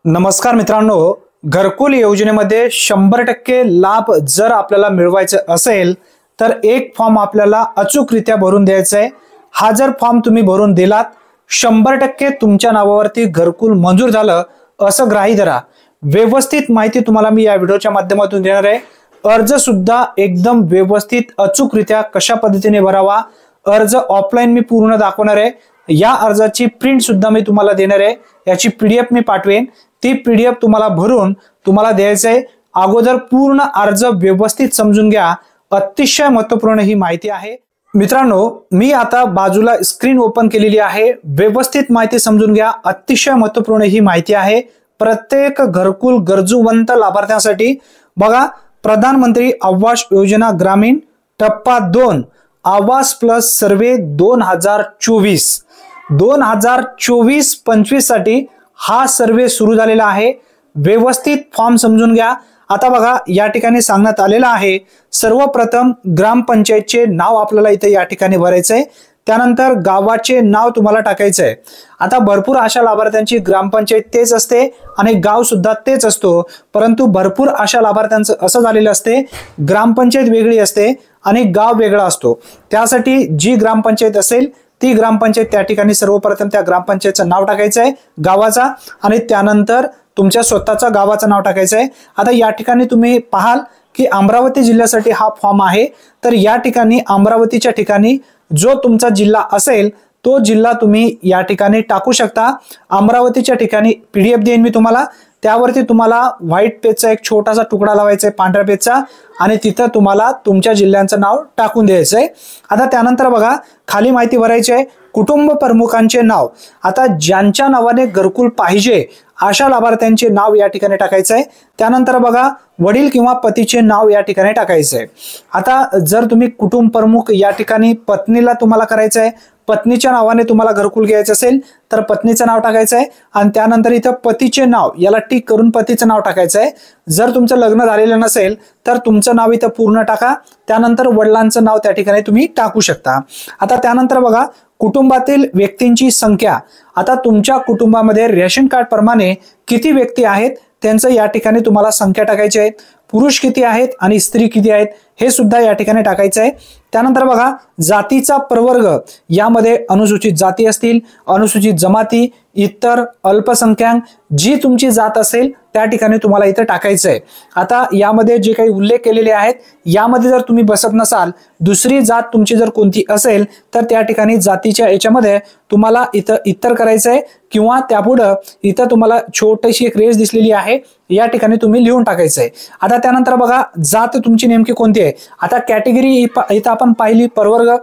नमस्कार मित्रांनो, घरकुल योजनेमध्ये 100% लाभ जर आपल्याला मिळवायचा असेल तर एक फॉर्म आपल्याला अचूकरित्या भरून द्यायचा आहे। हा जर फॉर्म तुम्ही भरून दिलात 100% तुमच्या नावावरती घरकुल मंजूर झालं असं गृहीत धरा। व्यवस्थित माहिती तुम्हाला मी या व्हिडिओच्या माध्यमातून देणार आहे। अर्ज सुद्धा एकदम व्यवस्थित अचूकरित्या कशा पद्धतीने भरावा, अर्ज ऑफलाइन मी पूर्ण दाखवणार आहे। या अर्जाची प्रिंट सुद्धा मी तुम्हाला देणार आहे, याची पीडीएफ मी पाठवेन। ती पीडीएफ तुम्हाला भरून तुम्हाला द्यायचं आहे। अगोदर पूर्ण अर्ज व्यवस्थित समजून घ्या, अतिशय महत्त्वपूर्ण ही माहिती आहे। मित्रांनो, मी आता बाजूला स्क्रीन ओपन केलेली आहे, व्यवस्थित माहिती समजून घ्या, अतिशय महत्त्वपूर्ण ही माहिती आहे प्रत्येक घरकुल गरजूवंत लाभार्थ्यांसाठी। बघा, प्रधानमंत्री आवास योजना ग्रामीण टप्पा 2 आवास प्लस सर्वे 2024-25 साठी हा सर्वे सुरू झालेला आहे। व्यवस्थित फॉर्म समजून घ्या। आता बघा, या ठिकाणी सांगण्यात आलेलं आहे, सर्वप्रथम ग्रामपंचायतचे नाव आपल्याला इथे या ठिकाणी भरायचं आहे, त्यानंतर गावाचे नाव तुम्हाला टाकायचं आहे। आता भरपूर अशा लाभार्थ्यांची ग्रामपंचायत तेच असते आणि गाव सुद्धा तेच असतो, परंतु भरपूर अशा लाभार्थ्यांचं असं झालेलं असते, ग्रामपंचायत वेगळी असते आणि गाव वेगळा असतो। त्यासाठी जी ग्रामपंचायत असेल ती ग्रामपंचायत त्या ठिकाणी सर्वप्रथम त्या ग्रामपंचायतचं नाव टाकायचं आहे गावाचा, आणि त्यानंतर तुमच्या स्वतःचा गावाचं नाव टाकायचं आहे। आता या ठिकाणी तुम्ही पाहाल की अमरावती जिल्ह्यासाठी हा फॉर्म आहे, तर या ठिकाणी अमरावतीच्या ठिकाणी जो तुमचा जिल्हा असेल तो जिल्हा तुम्ही या ठिकाणी टाकू शकता। अमरावतीच्या ठिकाणी पीडीएफ देईन मी तुम्हाला, त्यावरती तुम्हाला व्हाईट पेजचा एक छोटासा तुकडा लावायचा आहे पांढऱ्या पेजचा, आणि तिथं तुम्हाला तुमच्या जिल्ह्याचं नाव टाकून द्यायचं आहे। आता त्यानंतर बघा, खाली माहिती भरायची आहे, कुटुंब प्रमुखांचे नाव। आता ज्यांच्या नावाने घरकुल पाहिजे अशा लाभार्थ्यांचे नाव या ठिकाणी टाकायचं आहे। त्यानंतर बघा, वडील किंवा पतीचे नाव या ठिकाणी टाकायचं आहे। आता जर तुम्ही कुटुंब प्रमुख या ठिकाणी पत्नीला तुम्हाला करायचं आहे, पत्नीच्या नावाने तुम्हाला घरकुल घ्यायचं असेल तर पत्नीचं नाव टाकायचं आहे, आणि त्यानंतर इथं पतीचे नाव याला टिक करून पतीचं नाव टाकायचं आहे। जर तुमचं लग्न झालेलं नसेल तर तुमचं नाव इथं पूर्ण टाका, त्यानंतर वडिलांचं नाव त्या ठिकाणी तुम्ही टाकू शकता। आता त्यानंतर बघा, कुटुंबातील व्यक्तींची संख्या। आता तुमच्या कुटुंबामध्ये रेशन कार्ड प्रमाणे किती व्यक्ती आहेत त्यांचं या ठिकाणी तुम्हाला संख्या टाकायची आहे, पुरुष किती आहेत आणि स्त्री किती आहेत हे सुद्धा या ठिकाणी टाकायचं आहे। त्यानंतर बघा, जातीचा प्रवर्ग, यामध्ये अनुसूचित जाती असतील, अनुसूचित जमाती, इतर, अल्पसंख्याक, जी तुमची जात असेल त्या ठिकाणी तुम्हाला इथे टाकायचं आहे। आता यामध्ये जे काही उल्लेख केलेले आहेत यामध्ये जर तुम्ही बसत नसाल, दुसरी जात तुमची जर कोणती असेल तर त्या ठिकाणी जातीच्या याच्यामध्ये तुम्हाला इथं इतर करायचं आहे, किंवा त्यापुढे इथं तुम्हाला छोटीशी एक रेष दिसलेली आहे या ठिकाणी तुम्ही लिहून टाकायचं आहे। आता त्यानंतर बघा, जात तुमची नेमकी कोणती आहे। आता कॅटेगरी इथं आपण पाहिली प्रवर्ग,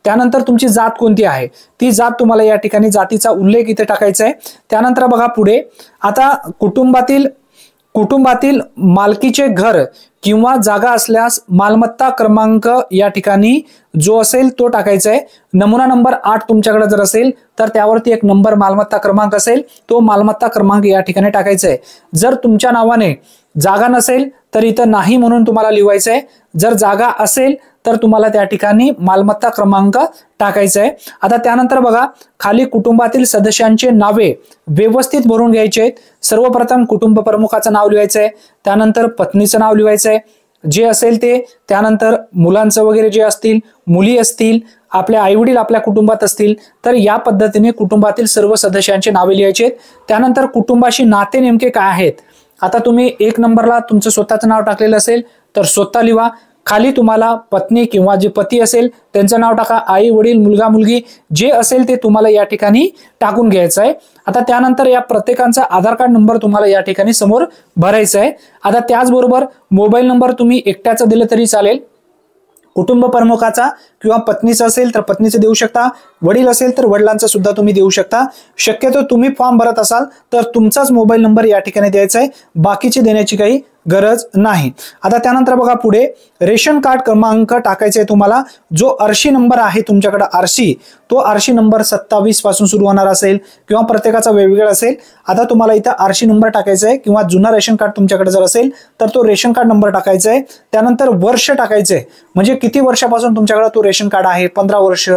त्यानंतर तुमची जात कोणती आहे ती जात तुम्हाला या ठिकाणी जातीचा उल्लेख इथे टाकायचा आहे। त्यानंतर बघा पुढे, आता कुटुंबातील मालकीचे घर किंवा जागा असल्यास मालमत्ता क्रमांक या ठिकाणी जो असेल तो टाकायचा आहे। नमुना नंबर 8 तुमच्याकडे जर असेल तर त्यावरती एक नंबर मालमत्ता क्रमांक असेल, तो मालमत्ता क्रमांक या ठिकाणी टाकायचा आहे। जर तुमच्या नावाने जागा नसेल तर इथं नाही म्हणून तुम्हाला लिहायचं आहे, जर जागा असेल तर तुम्हाला त्या ठिकाणी मालमत्ता क्रमांक टाकायचा आहे। आता त्यानंतर बघा, खाली कुटुंबातील सदस्यांचे नावे व्यवस्थित भरून घ्यायचे आहेत। सर्वप्रथम कुटुंब प्रमुखाचं नाव लिहायचं आहे, त्यानंतर पत्नीचं नाव लिहायचं आहे जे असेल ते, त्यानंतर मुलांचं वगैरे जे असतील, मुली असतील, आपले आईवडील आपल्या कुटुंबात असतील तर या पद्धतीने कुटुंबातील सर्व सदस्यांचे नावे लिहायचे आहेत। त्यानंतर कुटुंबाशी नाते नेमके काय आहेत। आता तुम्ही 1 नंबरला तुमचं स्वतःचं नाव टाकलेलं असेल तर स्वतः लिहा, खाली तुम्हाला पत्नी किंवा जे पती असेल त्यांचं नाव टाका, आई वडील मुलगा मुलगी जे असेल ते तुम्हाला या ठिकाणी टाकून घ्यायचं आहे। आता त्यानंतर या प्रत्येकाचा आधार कार्ड नंबर तुम्हाला या ठिकाणी समोर भरायचा आहे। आता त्याचबरोबर मोबाईल नंबर तुम्ही एकट्याचा दिलं तरी चालेल, कुटुंब प्रमुखाचा किंवा पत्नीचा असेल तर पत्नीचे देऊ शकता, वडील असेल तर वडिलांचा सुद्धा तुम्ही देऊ शकता। शक्यतो तुम्ही फॉर्म भरत असाल तर तुमचाच मोबाईल नंबर या ठिकाणी द्यायचा आहे, बाकीचे देण्याची काही गरज नाही। आता त्यानंतर बघा पुढे रेशन कार्ड क्रमांक टाकायचा आहे तुम्हाला। जो आरशी नंबर आहे तुमच्याकडे आरशी, तो आरशी नंबर 27 पासून सुरू होणार असेल किंवा प्रत्येकाचा वेगवेगळा असेल। आता तुम्हाला इथं आरशी नंबर टाकायचा आहे किंवा जुना रेशन कार्ड तुमच्याकडे जर असेल तर तो रेशन कार्ड नंबर टाकायचा आहे। त्यानंतर वर्ष टाकायचं आहे, म्हणजे किती वर्षापासून तुमच्याकडे तो रेशन कार्ड आहे, 15 वर्ष,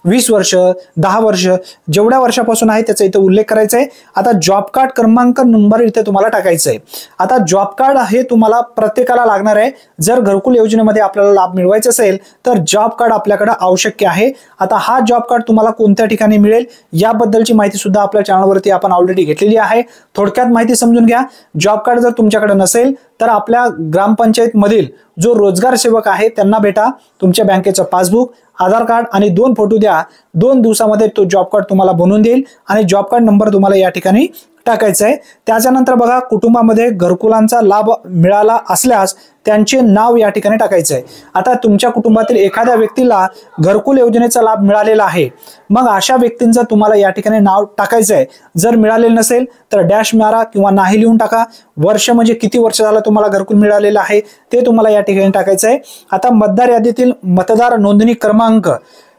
20 वर्ष, 10 वर्ष, जेवढ्या वर्षापासून आहे त्याचा इथं उल्लेख करायचा आहे। आता जॉब कार्ड क्रमांक नंबर इथे तुम्हाला टाकायचा आहे। आता जॉब कार्ड हे तुम्हाला प्रत्येकाला लागणार आहे। जर घरकुल योजनेमध्ये आपल्याला लाभ मिळवायचा असेल तर जॉब कार्ड आपल्याकडे आवश्यक आहे। आता हा जॉब कार्ड तुम्हाला कोणत्या ठिकाणी मिळेल याबद्दलची माहिती सुद्धा आपल्या चॅनलवरती आपण ऑलरेडी घेतलेली आहे। थोडक्यात माहिती समजून घ्या। जॉब कार्ड जर तुमच्याकडे नसेल तर आपल्या ग्रामपंचायत मधील जो रोजगार सेवक आहे त्यांना भेटा, तुमच्या बँकेचं पासबुक, आधार कार्ड आणि 2 फोटो द्या। 2 दिवसामध्ये तो जॉब कार्ड तुम्हाला बनवून देईल आणि जॉब कार्ड नंबर तुम्हाला या ठिकाणी टाकायचं आहे। त्याच्यानंतर बघा कुटुंबामध्ये घरकुलांचा लाभ मिळाला असल्यास त्यांचे नाव या ठिकाणी टाकायचं आहे। आता तुमच्या कुटुंबातील एखाद्या व्यक्तीला घरकुल योजनेचा लाभ मिळालेला आहे, मग अशा व्यक्तींचं तुम्हाला या ठिकाणी नाव टाकायचं आहे। जर मिळालेलं नसेल तर डॅश मारा किंवा नाही लिहून टाका। वर्ष म्हणजे किती वर्ष झालं तुम्हाला घरकुल मिळालेलं आहे ते तुम्हाला या ठिकाणी टाकायचं आहे। आता मतदार यादीतील मतदार नोंदणी क्रमांक,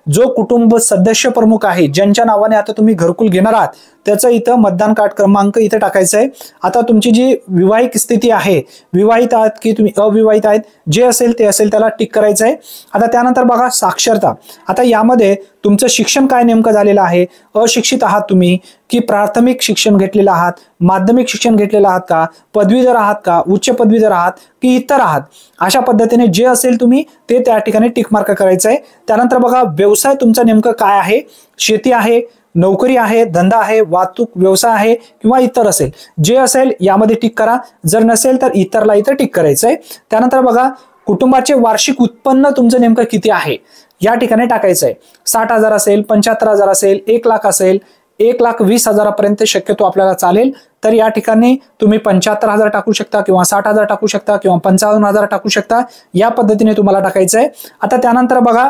जो कुटुंब सदस्य प्रमुख आहे ज्यांच्या नावाने आता तुम्ही घरकुल घेणार आहात त्याचं इथं मतदान कार्ड क्रमांक इथे टाकायचं आहे। आता तुमची जी विवाहित स्थिती आहे, विवाहित आहात की तुम्ही अविवाहित आहेत, जे असेल ते असेल त्याला टिक करायचं आहे। आता त्यानंतर बघा साक्षरता। आता यामध्ये तुमचं शिक्षण काय नेमकं झालेलं आहे, अशिक्षित आहात तुम्ही की प्राथमिक शिक्षण घेतलेलं आहात, माध्यमिक शिक्षण घेतलेलं आहात का, पदवीधर आहात का, उच्च पदवीधर आहात की इतर आहात, अशा पद्धतीने जे असेल तुम्ही ते त्या ठिकाणी टिक मार्क करायचं आहे। त्यानंतर बघा व्यवसाय तुमचा नेमकं काय आहे, शेती आहे, नोकरी आहे, धंदा आहे, वाहतूक व्यवसाय आहे किंवा इतर असेल, जे असेल यामध्ये टिक करा। जर नसेल तर इतरला इथं टिक करायचं आहे। त्यानंतर बघा कुटुंबाचे वार्षिक उत्पन्न तुमचं नेमकं किती आहे या ठिकाणी टाकायचं आहे। 60,000 असेल, 75,000 असेल, 1 लाख असेल, 1,20,000 पर्यंत शक्यतो आपल्याला चालेल। तर या ठिकाणी तुम्ही 75,000 टाकू शकता किंवा 60,000 टाकू शकता किंवा 55,000 टाकू शकता, या पद्धतीने तुम्हाला टाकायचं आहे। आता त्यानंतर बघा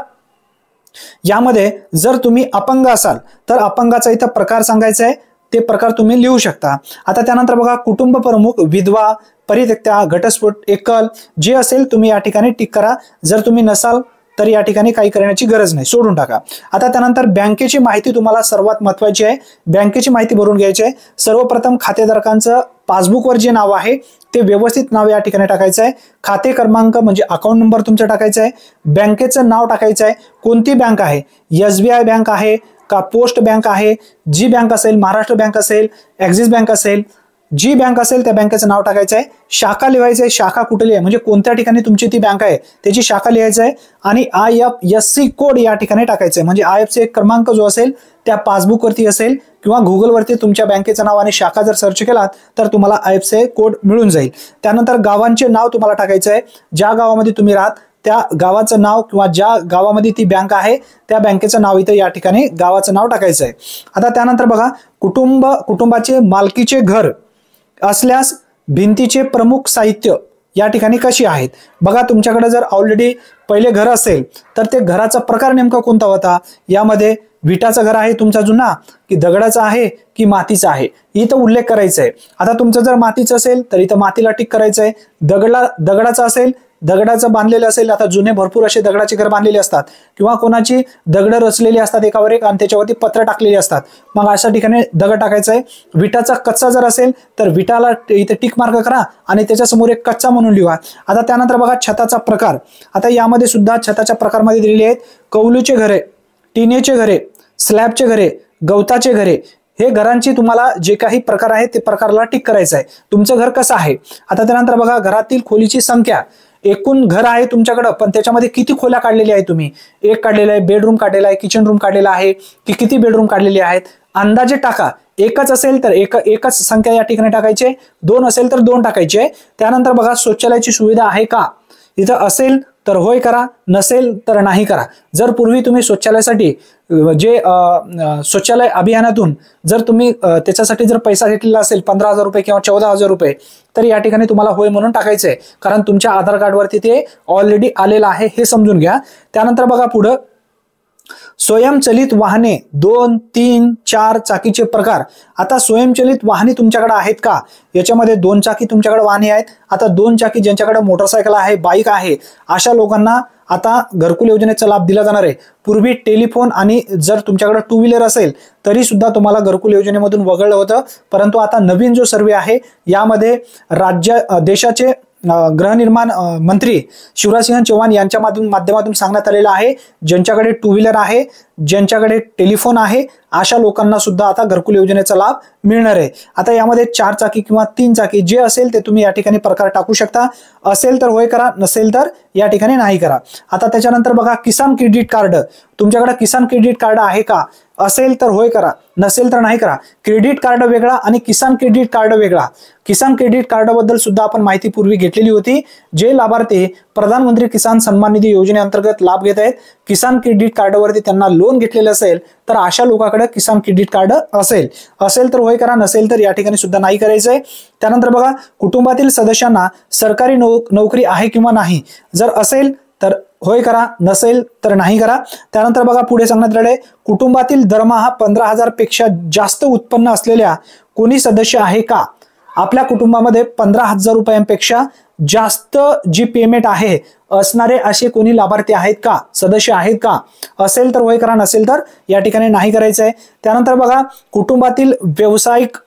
यामध्ये जर तुम्ही अपंग असाल तर अपंगाचा इथं प्रकार सांगायचा आहे, ते प्रकार तुम्ही लिहू शकता। आता त्यानंतर बघा कुटुंब प्रमुख, विधवा, परित्यक्ता, घटस्फोट, एकल, जे असेल तुम्ही या ठिकाणी टिक करा। जर तुम्ही नसाल तर या ठिकाणी काही करण्याची गरज नाही, सोडून टाका। आता त्यानंतर बँकेची माहिती तुम्हाला सर्वात महत्त्वाची आहे, बँकेची माहिती भरून घ्यायची आहे। सर्वप्रथम खातेधारकांचं पासबुकवर जे नाव आहे ते व्यवस्थित नाव या ठिकाणी टाकायचं आहे। खाते क्रमांक म्हणजे अकाउंट नंबर तुमचा टाकायचा आहे। बँकेचं नाव टाकायचं आहे, कोणती बँक आहे, SBI बँक आहे का, पोस्ट बँक आहे, जी बँक असेल, महाराष्ट्र बँक असेल, ॲक्सिस बँक असेल, जी बँक असेल त्या बँकेचं नाव टाकायचं आहे। शाखा लिहायचं आहे, शाखा कुठली आहे म्हणजे कोणत्या ठिकाणी तुमची ती बँक आहे त्याची शाखा लिहायचं आहे आणि IFSC कोड या ठिकाणी टाकायचं आहे, म्हणजे IFSC क्रमांक जो असेल त्या पासबुकवरती असेल किंवा गुगलवरती तुमच्या बँकेचं नाव आणि शाखा जर सर्च केलात तर तुम्हाला IFSC कोड मिळून जाईल। त्यानंतर गावांचे नाव तुम्हाला टाकायचं आहे, ज्या गावामध्ये तुम्ही राहत त्या गावाचं नाव किंवा ज्या गावामध्ये ती बँक आहे त्या बँकेचं नाव इथं या ठिकाणी गावाचं नाव टाकायचं आहे। आता त्यानंतर बघा कुटुंबाचे मालकीचे घर असल्यास भिंतीचे प्रमुख साहित्य या ठिकाणी कशी आहेत। बघा तुमच्याकडे जर ऑलरेडी पहिले घर असेल तर ते घराचा प्रकार नेमका कोणता होता, यामध्ये विटाचं घर आहे तुमचा जुना की दगडाचं आहे की मातीचं आहे, इथं उल्लेख करायचा आहे। आता तुमचं जर मातीचं असेल तर इथं मातीला टिक करायचं आहे। दगडाचं असेल, दगडाचं बांधलेलं असेल, आता जुने भरपूर असे दगडाचे घर बांधलेले असतात किंवा कोणाची दगड रचलेली असतात एकावर एक आणि त्याच्यावरती पत्र टाकलेली असतात, मग अशा ठिकाणी दगड टाकायचा आहे। विटाचा कच्चा जर असेल तर विटाला इथे टिक मार्क करा आणि त्याच्यासमोर एक कच्चा म्हणून लिहा। आता त्यानंतर बघा छताचा प्रकार, आता यामध्ये सुद्धा छताच्या प्रकारमध्ये दिलेले आहेत, कौलूचे घरे, टिनेचे घरे, स्लॅबचे घरे, गवताचे घरे, हे घरांची तुम्हाला जे काही प्रकार आहेत ते प्रकारला टिक करायचं आहे। तुमचं घर कसं आहे। आता त्यानंतर बघा घरातील खोलीची संख्या, एकूण घर आहे तुमच्याकडे पण त्याच्यामध्ये किती खोल्या काढलेल्या आहेत तुम्ही, एक काढलेला आहे, बेडरूम काढलेला आहे, किचन रूम काढलेला आहे की किती बेडरूम काढलेले आहेत, अंदाजे टाका। एकच असेल तर एकच संख्या या ठिकाणी टाकायची, 2 असेल तर 2 टाकायचे। त्यानंतर बघा शौचालयाची सुविधा आहे का, इथं असेल तर होय करा, नसेल तर नाही करा। जर पूर्वी तुम्ही शौचालयासाठी जे शौचालय अभियानातून जर तुम्ही त्याच्यासाठी जर पैसा घेतलेला असेल 15,000 रुपये किंवा 14,000 रुपये तर या ठिकाणी तुम्हाला होय म्हणून टाकायचं आहे, कारण तुमच्या आधार कार्डवरती ते ऑलरेडी आलेलं आहे हे समजून घ्या। त्यानंतर बघा पुढं स्वयंचलित वाहने 2, 3, 4 चाकीचे प्रकार. आता स्वयंचलित वाहने तुमच्याकडे आहेत का? याच्यामध्ये 2 चाकी तुमच्याकडे वाहने आहेत. आता 2 चाकी ज्यांच्याकडे मोटरसायकल आहे, बाईक आहे, अशा लोकांना आता घरकुल योजनेचा लाभ दिला जाणार आहे. पूर्वी टेलिफोन आणि जर तुमच्याकडे 2 व्हीलर असेल तरी सुद्धा तुम्हाला घरकुल योजनेमधून वगळलं होतं. परंतु आता नवीन जो सर्वे आहे यामध्ये देशाचे गृहनिर्माण मंत्री शिवराजसिंह चौहान यांच्या माध्यमातून सांगण्यात आलेलं आहे, ज्यांच्याकडे 2 व्हीलर आहे, ज्यांच्याकडे टेलिफोन आहे, अशा लोकांना सुद्धा आता घरकुल योजनेचा लाभ मिळणार आहे. आता यामध्ये 4 चाकी किंवा 3 चाकी जे असेल ते तुम्ही या ठिकाणी प्रकार टाकू शकता. असेल तर होय करा, नसेल तर या ठिकाणी नाही करा. आता त्याच्यानंतर बघा, किसान क्रेडिट कार्ड. तुमच्याकडे किसान क्रेडिट कार्ड आहे का? असेल तर होय करा, नसेल तर नाही करा. क्रेडिट कार्ड वेगळा आणि किसान क्रेडिट कार्ड वेगळा. किसान क्रेडिट कार्ड बद्दल सुद्धा आपण माहिती पूर्वी घेतलेली होती. जे लाभार्थी प्रधानमंत्री किसान सन्मान निधी योजनेअंतर्गत लाभ घेत आहेत, किसान क्रेडिट कार्डवरती त्यांना लोन घेतलेलं असेल तर अशा लोकांकडे किसान क्रेडिट कार्ड असेल तर होय करा, नसेल तर या ठिकाणी सुद्धा नाही करायचंय. त्यानंतर बघा, कुटुंबातील सदस्यांना सरकारी नोकरी आहे किंवा नाही. जर असेल तर होय करा, नसेल तर नाही करा. त्यानंतर बघा, पुढे सांगण्यात आले, कुटुंबातील दरमहा 15,000 पेक्षा जास्त उत्पन्न असलेल्या कोणी सदस्य आहे का? आपल्या कुटुंबामध्ये 15,000 रुपयांपेक्षा जास्त जी पेमेंट आहे असणारे असे कोणी लाभार्थी आहेत का, सदस्य आहेत का? असेल तर होय करा, नसेल तर या ठिकाणी नाही करायचं आहे. त्यानंतर बघा, कुटुंबातील व्यावसायिक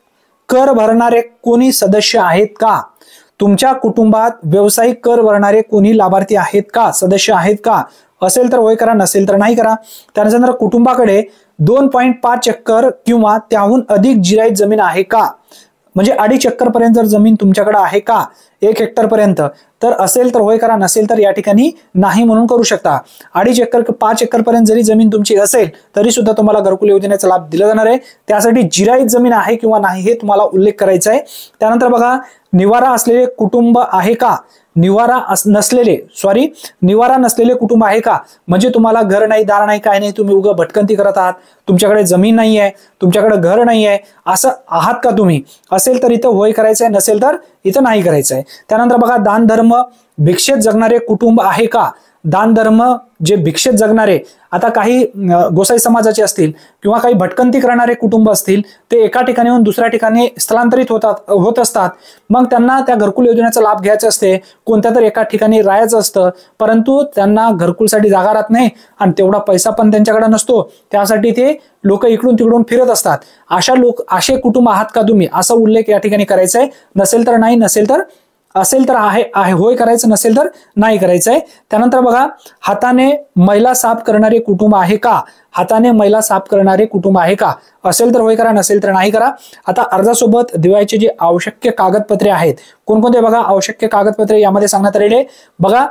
कर भरणारे कोणी सदस्य आहेत का? तुमच्या कुटुंबात व्यावसायिक कर भरणारे कोणी लाभार्थी आहेत का, सदस्य आहेत का? असेल तर होय करा, नसेल तर नाही करा. त्यानंतर कुटुंबाकडे 2.5 एकर किंवा त्याहून अधिक जिरायत जमीन आहे का? म्हणजे 2.5 एकर पर्यंत जर जमीन तुमच्याकडे आहे का, 1 हेक्टर पर्यंत, तर असेल तर होय करा, नसेल तर या ठिकाणी नाही म्हणून करू शकता. 2.5 एकर 5 एकर पर्यंत जरी जमीन तुमची असेल तरी सुद्धा तुम्हाला घरकुल योजनेचा लाभ दिला जाणार आहे. त्यासाठी जिरायत जमीन आहे किंवा नाही हे तुम्हाला उल्लेख करायचा आहे. त्यानंतर बघा, निवारा असलेले कुटुंब आहे का? निवारा नसलेले कुटुंब आहे का? म्हणजे तुम्हाला घर नाही, दार नाही, काय नाही, तुम्ही उगा भटकंती करत आहात, तुमच्याकडे जमीन नाही आहे, तुमच्याकडे घर नाही आहे, असं आहात का तुम्ही? असेल तर इथं होय करायचंय, नसेल तर इथं नाही करायचंय. त्यानंतर बघा, दान धर्म भिक्षेत जगणारे कुटुंब आहे का? दान धर्म जे भिक्षेत जगणारे, आता काही गोसाई समाजाचे असतील किंवा काही भटकंती करणारे कुटुंब असतील, ते एका ठिकाणीहून दुसऱ्या ठिकाणी स्थलांतरित होत असतात. मग त्यांना त्या घरकुल योजनेचा लाभ घ्यायचा असते, कोणत्या तर एका ठिकाणी राहायचं असतं, परंतु त्यांना घरकुलसाठी जागा राहत नाही आणि तेवढा पैसा पण त्यांच्याकडे नसतो. त्यासाठी ते लोक इकडून तिकडून फिरत असतात. असे कुटुंब आहात का तुम्ही? असा उल्लेख या ठिकाणी करायचा आहे. नसेल तर नाही, असेल तर आहे होय करायचं, नसेल तर नाही करायचंय. त्यानंतर बघा, हाताने मैला साफ करणारे कुटुंब आहे का? हाताने मैला साफ करणारे कुटुंब आहे का? असेल तर होय करा, नसेल तर नाही करा. आता अर्जासोबत दिवाळीचे जे आवश्यक कागदपत्रे आहेत, कोणकोणते बघा आवश्यक कागदपत्रे यामध्ये सांगण्यात आलेले. बघा,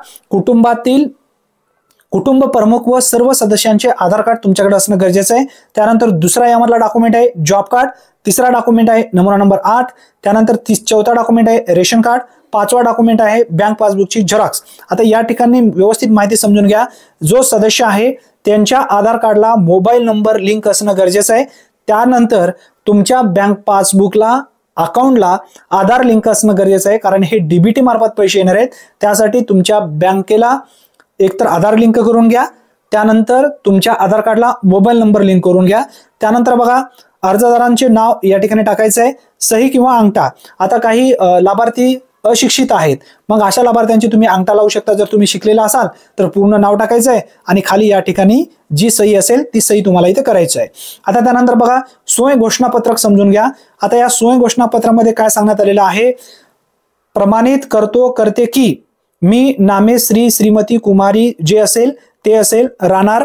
कुटुंब प्रमुख व सर्व सदस्यांचे आधार कार्ड तुमच्याकडे असणं गरजेचं आहे. त्यानंतर दुसरा यामधला डॉक्युमेंट आहे जॉब कार्ड. तिसरा डॉक्युमेंट आहे नमुना नंबर 8. त्यानंतर चौथा डॉक्युमेंट आहे रेशन कार्ड. 5वा डॉक्युमेंट आहे बँक पासबुकची झेरॉक्स. आता या ठिकाणी व्यवस्थित माहिती समजून घ्या. जो सदस्य आहे त्यांच्या आधार कार्डला मोबाईल नंबर लिंक असणं गरजेचं आहे. त्यानंतर तुमच्या बँक पासबुकला अकाउंटला आधार लिंक असणं गरजेचं आहे, कारण हे डीबीटी मार्फत पैसे येणार आहेत. त्यासाठी तुमच्या बँकेला एकतर आधार लिंक करून घ्या, त्यानंतर तुमच्या आधार कार्डला मोबाईल नंबर लिंक करून घ्या. त्यानंतर बघा, अर्जदारांचे नाव या ठिकाणी टाकायचं आहे, सही किंवा अंगठा. आता काही लाभार्थी अशिक्षित आहेत, मग अशा लाभार्थ्यांची तुम्ही अंगठा लावू शकता. जर तुम्ही शिकलेला असाल तर पूर्ण नाव टाकायचं आहे आणि खाली या ठिकाणी जी सही असेल ती सही तुम्हाला इथे करायची आहे. आता त्यानंतर बघा, सोय घोषणापत्रक समजून घ्या. आता या सोय घोषणापत्रामध्ये काय सांगण्यात आलेलं आहे, प्रमाणित करते की मी नामे श्रीमती कुमारी जे असेल ते असेल, राहणार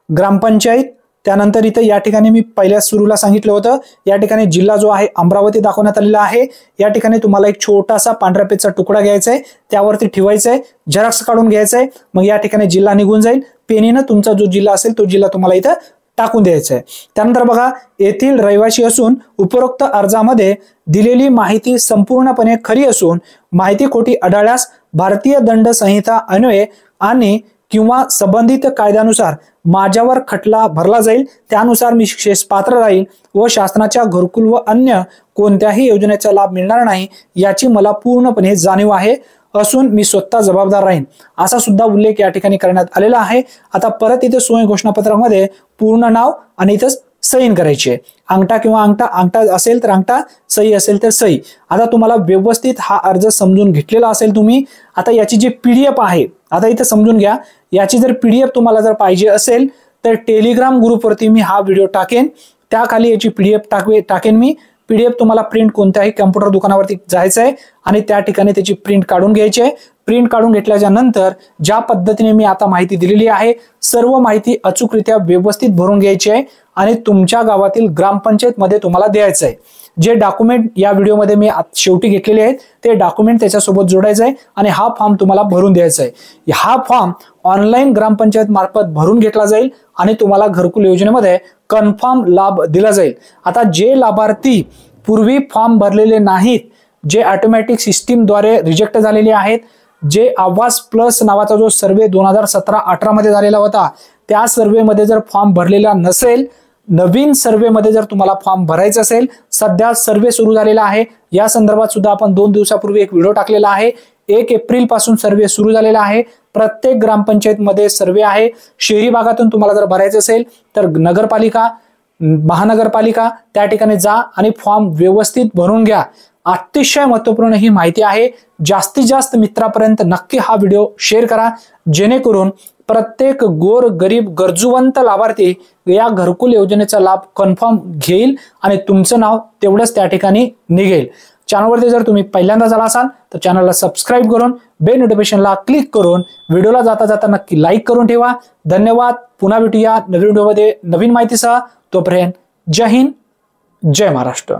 ग्रामपंचायत. त्यानंतर इथे या ठिकाणी मी पहिल्या सुरूला सांगितलं होतं, या ठिकाणी जिल्हा जो आहे अमरावती दाखवण्यात आलेला आहे. या ठिकाणी तुम्हाला एक छोटासा पांढऱ्या पेजचा तुकडा घ्यायचा आहे, त्यावरती ठेवायचा आहे, झेरॉक्स काढून घ्यायचा आहे. मग या ठिकाणी जिल्हा निघून जाईल, पेनीनं तुमचा जो जिल्हा असेल तो जिल्हा तुम्हाला इथं टाकून द्यायचा आहे. त्यानंतर बघा, येथील रहिवासी असून उपरोक्त अर्जामध्ये दिलेली माहिती संपूर्णपणे खरी असून माहिती खोटी आढळल्यास भारतीय दंड संहिता अन्वये आणि किंवा संबंधित कायद्यानुसार माझ्यावर खटला भरला जाईल. त्यानुसार मी शिक्षेस पात्र राहील व शासनाच्या घरकुल व अन्य कोणत्याही योजनेचा लाभ मिळणार नाही याची मला पूर्णपणे जाणीव आहे. असून मी स्वतः जबाबदार राहीन असा सुद्धा उल्लेख या ठिकाणी करण्यात आलेला आहे। आता परत इथे सोय घोषणापत्रामध्ये पूर्ण नाव आणि इथं सही करायची आहे। अंगठा किंवा अंगठा असेल तर अंगठा, सही असेल तर सही। आता तुम्हाला व्यवस्थित हा अर्ज समजून घेतलेला असेल तुम्ही। आता याची जी PDF आहे, आता इथे समजून घ्या, याची जर PDF तुम्हाला जर पाहिजे असेल तर टेलिग्राम ग्रुपवरती मी हा व्हिडिओ टाकेन, त्याखाली याची PDF टाकेन मी। PDF तुम्हाला प्रिंट कोणत्याही कॉम्प्युटर दुकानावरती जायचं आहे आणि त्या ठिकाणी त्याची प्रिंट काढून घ्यायची आहे। प्रिंट काढून घेतल्याच्या नंतर ज्या पद्धतीने मी आता माहिती दिलेली आहे, सर्व माहिती अचूकरित्या व्यवस्थित भरून घ्यायची आहे आणि तुमच्या गावातील ग्रामपंचायत मध्ये तुम्हाला द्यायचं आहे। जे डॉक्युमेंट या व्हिडिओमध्ये मी शेवटी घेतलेले आहेत ते डॉक्युमेंट त्याच्यासोबत जोडायचं आहे आणि हा फॉर्म तुम्हाला भरून द्यायचा आहे। हा फॉर्म ऑनलाईन ग्रामपंचायत मार्फत भरून घेतला जाईल आणि तुम्हाला घरकुल योजनेमध्ये कन्फर्म लाभ दिला जाईल। आता जे लाभार्थी पूर्वी फॉर्म भरलेले नाहीत, जे ऑटोमॅटिक सिस्टीमद्वारे रिजेक्ट झालेले आहेत, जे आवास प्लस नावाचा जो सर्वे 2017-18 मध्ये झालेला होता, त्या सर्वे मध्ये जर फॉर्म भरलेला नसेल, नवीन सर्वे मध्ये जर तुम्हाला फॉर्म भरायचा असेल, सध्या सर्वे सुरू झालेला आहे। या संदर्भात सुद्धा आपण 2 दिवसापूर्वी एक व्हिडिओ टाकलेला आहे। 1 एप्रिल पासून सर्वे सुरू झालेला आहे। प्रत्येक ग्रामपंचायत मध्ये सर्वे आहे। शहरी भागातून तुम्हाला जर भरायचं असेल तर नगरपालिका, महानगरपालिका त्या ठिकाणी जा आणि फॉर्म व्यवस्थित भरून घ्या। अतिशय महत्त्वपूर्ण ही माहिती आहे। जास्तीत जास्त मित्रांपर्यंत नक्की हा व्हिडिओ शेअर करा, जेणेकरून प्रत्येक गोर गरीब गरजूवंत लाभार्थी या घरकुल योजनेचा लाभ कन्फर्म घेईल आणि तुमचं नाव तेवढंच त्या ठिकाणी निघेल। चॅनलवरती जर तुम्ही पहिल्यांदा झाला असाल तर चॅनलला सबस्क्राइब करून बेल नोटिफिकेशनला क्लिक करून व्हिडिओला जाता जाता नक्की लाईक करून ठेवा। धन्यवाद। पुन्हा भेटूया नवीन व्हिडिओमध्ये नवीन माहितीसह। तोपर्यंत जय हिंद, जय महाराष्ट्र।